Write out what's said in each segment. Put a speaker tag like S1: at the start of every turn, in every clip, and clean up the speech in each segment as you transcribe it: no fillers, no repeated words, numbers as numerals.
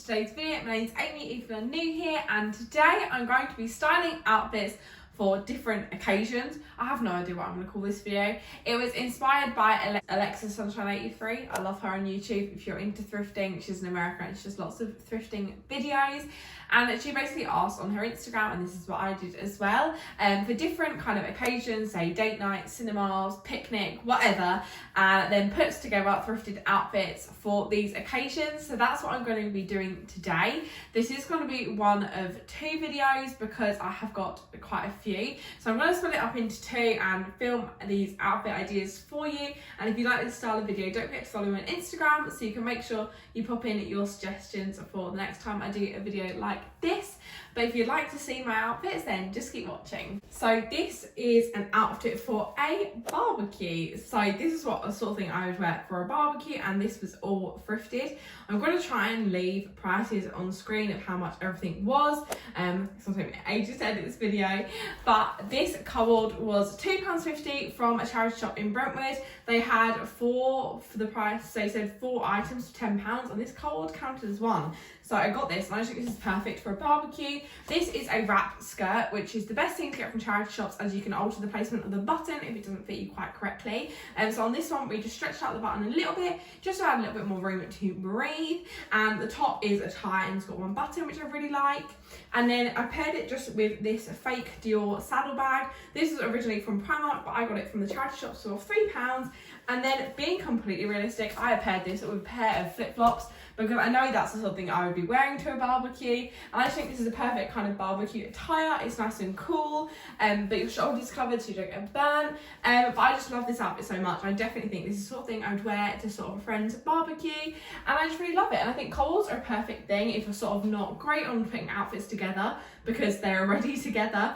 S1: today's video. My name's Amy if you're new here, and today I'm going to be styling outfits for different occasions. I have no idea what I'm going to call this video. It was inspired by Alexa Sunshine 83. I love her on YouTube. If you're into thrifting, she's in America and she does lots of thrifting videos. And she basically asked on her Instagram, and this is what I did as well, for different kind of occasions, say date night, cinemas, picnic, whatever, and then puts together thrifted outfits for these occasions. So that's what I'm going to be doing today. This is going to be one of two videos because I have got quite a few. So I'm going to split it up into two and film these outfit ideas for you. And if you like this style of video, don't forget to follow me on Instagram so you can make sure you pop in your suggestions for the next time I do a video like this. But if you'd like to see my outfits, then just keep watching. So this is an outfit for a barbecue. So this is what a sort of thing I would wear for a barbecue, and this was all thrifted. I'm going to try and leave prices on screen of how much everything was. It's going to take me ages to edit this video, but this cupboard was £2.50 from a charity shop in Brentwood. They had four for the price. They said 4 items for £10, and this cupboard counted as one. So I got this, and I just think this is perfect for a barbecue. This is a wrap skirt, which is the best thing to get from charity shops, as you can alter the placement of the button if it doesn't fit you quite correctly. So on this one, we just stretched out the button a little bit, just to add a little bit more room to breathe. And the top is a tie, and it's got one button, which I really like. And then I paired it just with this fake Dior saddle bag. This was originally from Pamper, but I got it from the charity shop for £3. And then, being completely realistic, I paired this with a pair of flip-flops because I know that's something I would be wearing to a barbecue. And I just think this is a perfect kind of barbecue attire. It's nice and cool, but your shoulders covered so you don't get burnt. But I just love this outfit so much. I definitely think this is the sort of thing I would wear to sort of a friend's barbecue. And I just really love it. And I think colors are a perfect thing if you're sort of not great on putting outfits together because they're already together.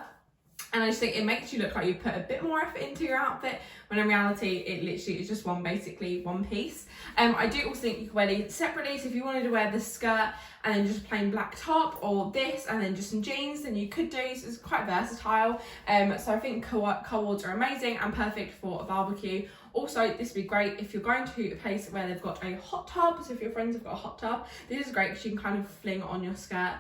S1: And I just think it makes you look like you put a bit more effort into your outfit, when in reality it literally is just basically one piece. I do also think you can wear these separately. So if you wanted to wear the skirt and then just a plain black top, or this and then just some jeans, then you could do. So it's quite versatile. So I think cupboards are amazing and perfect for a barbecue. Also, this would be great if you're going to a place where they've got a hot tub. So if your friends have got a hot tub, this is great because you can kind of fling on your skirt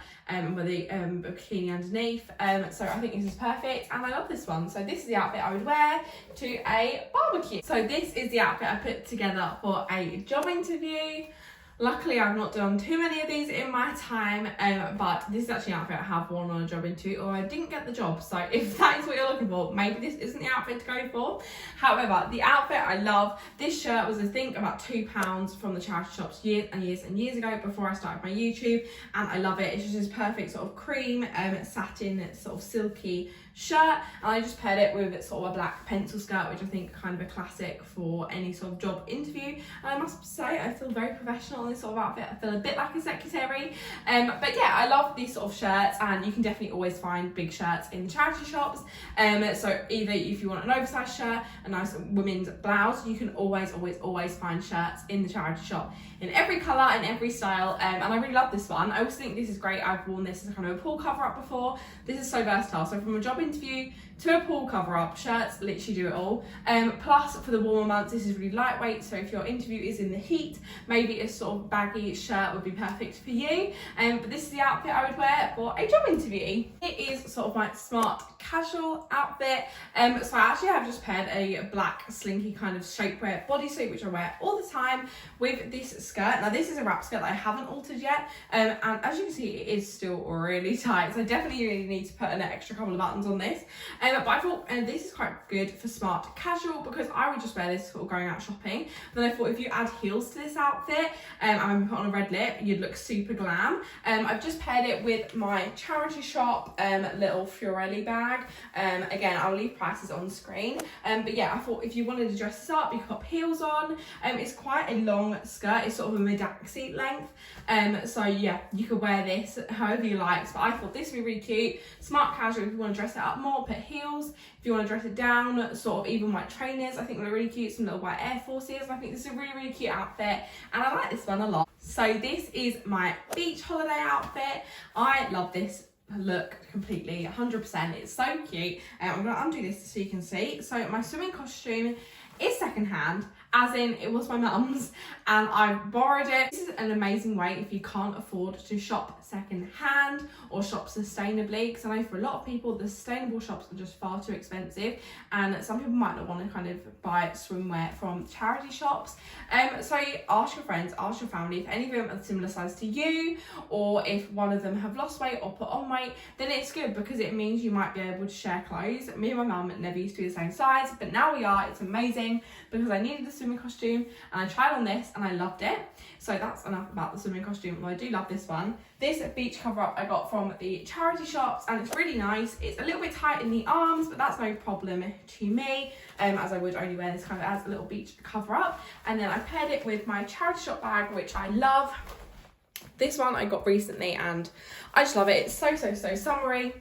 S1: with a bikini underneath. So I think this is perfect, and I love this one. So this is the outfit I would wear to a barbecue. So this is the outfit I put together for a job interview. Luckily, I've not done too many of these in my time, but this is actually an outfit I have worn on a job interview, or I didn't get the job. So if that is what you're looking for, maybe this isn't the outfit to go for. However, the outfit I love. This shirt was, I think, about £2 from the charity shops years and years and years ago before I started my YouTube, and I love it. It's just this perfect sort of cream satin, sort of silky shirt, and I just paired it with sort of a black pencil skirt, which I think kind of a classic for any sort of job interview. And I must say, I feel very professional in this sort of outfit. I feel a bit like a secretary, but yeah, I love these sort of shirts, and you can definitely always find big shirts in the charity shops. So either if you want an oversized shirt, a nice women's blouse, you can always find shirts in the charity shop in every colour and every style, and I really love this one. I also think this is great. I've worn this as a kind of a pool cover up before. This is so versatile. So from a job interview to a pool cover up, shirts literally do it all. Plus, for the warmer months, this is really lightweight. So if your interview is in the heat, maybe a sort of baggy shirt would be perfect for you. But this is the outfit I would wear for a job interview. It is sort of my smart casual outfit. So I actually have just paired a black slinky kind of shapewear bodysuit, which I wear all the time, with this skirt. Now this is a wrap skirt that I haven't altered yet, and as you can see, it is still really tight. So I definitely really need to put an extra couple of buttons on this. But I thought this is quite good for smart casual because I would just wear this for going out shopping. Then I thought if you add heels to this outfit and put on a red lip, you'd look super glam. I've just paired it with my charity shop little Fiorelli bag. Again, I'll leave prices on screen. But yeah, I thought if you wanted to dress this up, you could put heels on. It's quite a long skirt. It's sort of a mid-axi length. So yeah, you could wear this however you like. But I thought this would be really cute. Smart casual if you want to dress it up more, put heels. If you want to dress it down, sort of even white trainers, I think they're really cute. Some little white Air Forces. I think this is a really cute outfit, and I like this one a lot. So this is my beach holiday outfit. I love this look completely, 100%. It's so cute. I'm going to undo this so you can see. So my swimming costume is secondhand, as in it was my mum's and I borrowed it. This is an amazing way if you can't afford to shop second hand or shop sustainably, because I know for a lot of people the sustainable shops are just far too expensive, and some people might not want to kind of buy swimwear from charity shops. So ask your friends, ask your family if any of them are similar size to you, or if one of them have lost weight or put on weight, then it's good because it means you might be able to share clothes. Me and my mum never used to be the same size, but now we are. It's amazing because I needed a swimming costume and I tried on this and I loved it. So that's enough about the swimming costume. Well, I do love this one. This beach cover up I got from the charity shops and it's really nice. It's a little bit tight in the arms, but that's no problem to me, as I would only wear this kind of as a little beach cover up. And then I paired it with my charity shop bag, which I love. This one I got recently and I just love it. It's so summery.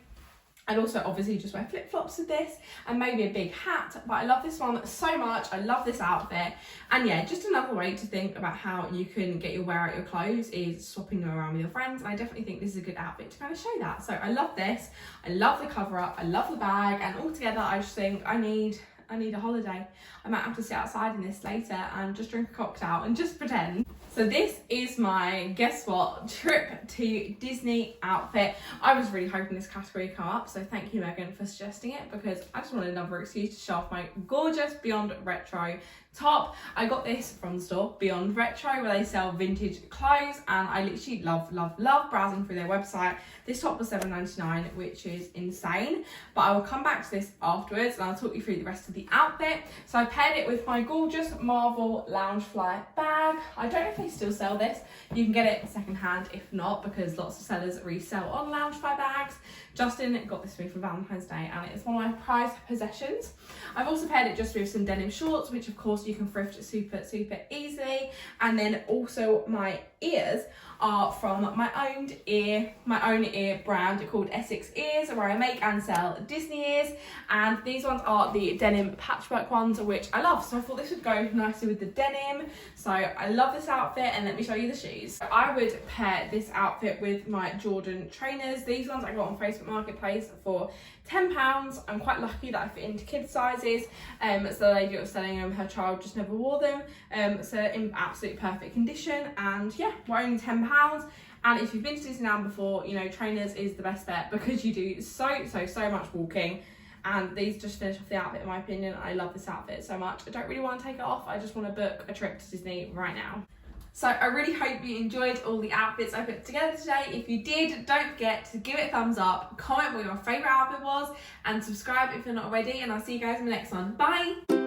S1: I'd also obviously just wear flip-flops with this and maybe a big hat, but I love this one so much. I love this outfit. And yeah, just another way to think about how you can get your wear out your clothes is swapping them around with your friends. And I definitely think this is a good outfit to kind of show that. So I love this. I love the cover up. I love the bag. And altogether, I just think I need a holiday. I might have to sit outside in this later and just drink a cocktail and just pretend. So this is my, guess what, trip to Disney outfit. I was really hoping this category would come up, so thank you, Megan, for suggesting it, because I just wanted another excuse to show off my gorgeous Beyond Retro top. I got this from the store Beyond Retro, where they sell vintage clothes, and I literally love browsing through their website. This top was $7.99, which is insane, but I will come back to this afterwards and I'll talk you through the rest of the outfit. So I paired it with my gorgeous Marvel Loungefly bag. I don't know if they still sell this. You can get it secondhand if not, because lots of sellers resell on Loungefly bags. Justin got this for me for Valentine's Day and it's one of my prized possessions. I've also paired it just with some denim shorts, which of course you can thrift super easily. And then also my ears are from my own ear brand called Essex Ears, where I make and sell Disney ears, and these ones are the denim patchwork ones, which I love, so I thought this would go nicely with the denim. So I love this outfit, and let me show you the shoes. I would pair this outfit with my Jordan trainers. These ones I got on Facebook Marketplace for £10. I'm quite lucky that I fit into kids sizes. So the lady that was selling them, her child just never wore them, so in absolute perfect condition, and yeah, we're only £10. And if you've been to Disneyland before, you know trainers is the best bet because you do so much walking, and these just finish off the outfit in my opinion. I love this outfit so much. I don't really want to take it off. I just want to book a trip to Disney right now. So I really hope you enjoyed all the outfits I put together today. If you did, don't forget to give it a thumbs up, comment what your favourite outfit was, and subscribe if you're not already, and I'll see you guys in the next one. Bye!